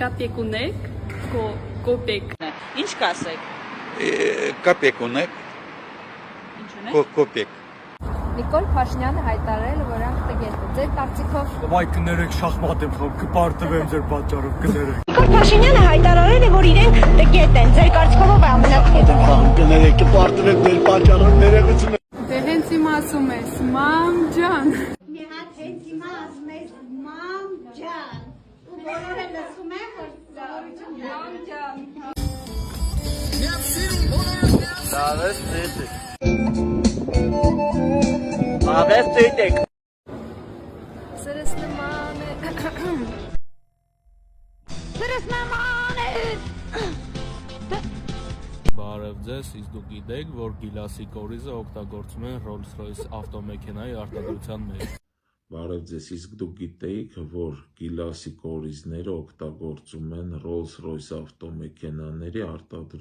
կապեք ունեք, կոպեք։ Ինչ կասեք։ Կապեք ունեք, կոպեք։ Նիկոլ Փաշինյանը հայտարարել է, որ անք տգետ է։ Ձեր կարծիքով Այ կներեք շախմատ եմ խաղում, կպարտվեմ ձեր պատճառով, կներեք։ Նիկոլ Փաշինյանը հայտարարել է, որ իրենք տգետ են։ Ձեր կարծիքով ով է ամենատգետը։ Կներեք, կպարտվեմ ձեր պատճառով, ներողություն։ Դե հենց հիմա ասում ես, մամ ջան։ Մի հատ հենց հիմա ասում ես մամ ջան։ Ու բոլորը լսում են, որ մամ ջան։ Ավես ծույտեք։ սրս նման է։ Սրս նման է։ Բարև ձեզ, իսկ դուք գիտեք, որ Գիլասի կորիզը օգտագործում են Rolls-Royce ավտոմեքենայի արտադրության մեջ։ Բարև ձեզ, իսկ դուք գիտեիք, որ Գիլասի կորիզները օգտագործում են Rolls-Royce ավտոմեքենաների արտադրության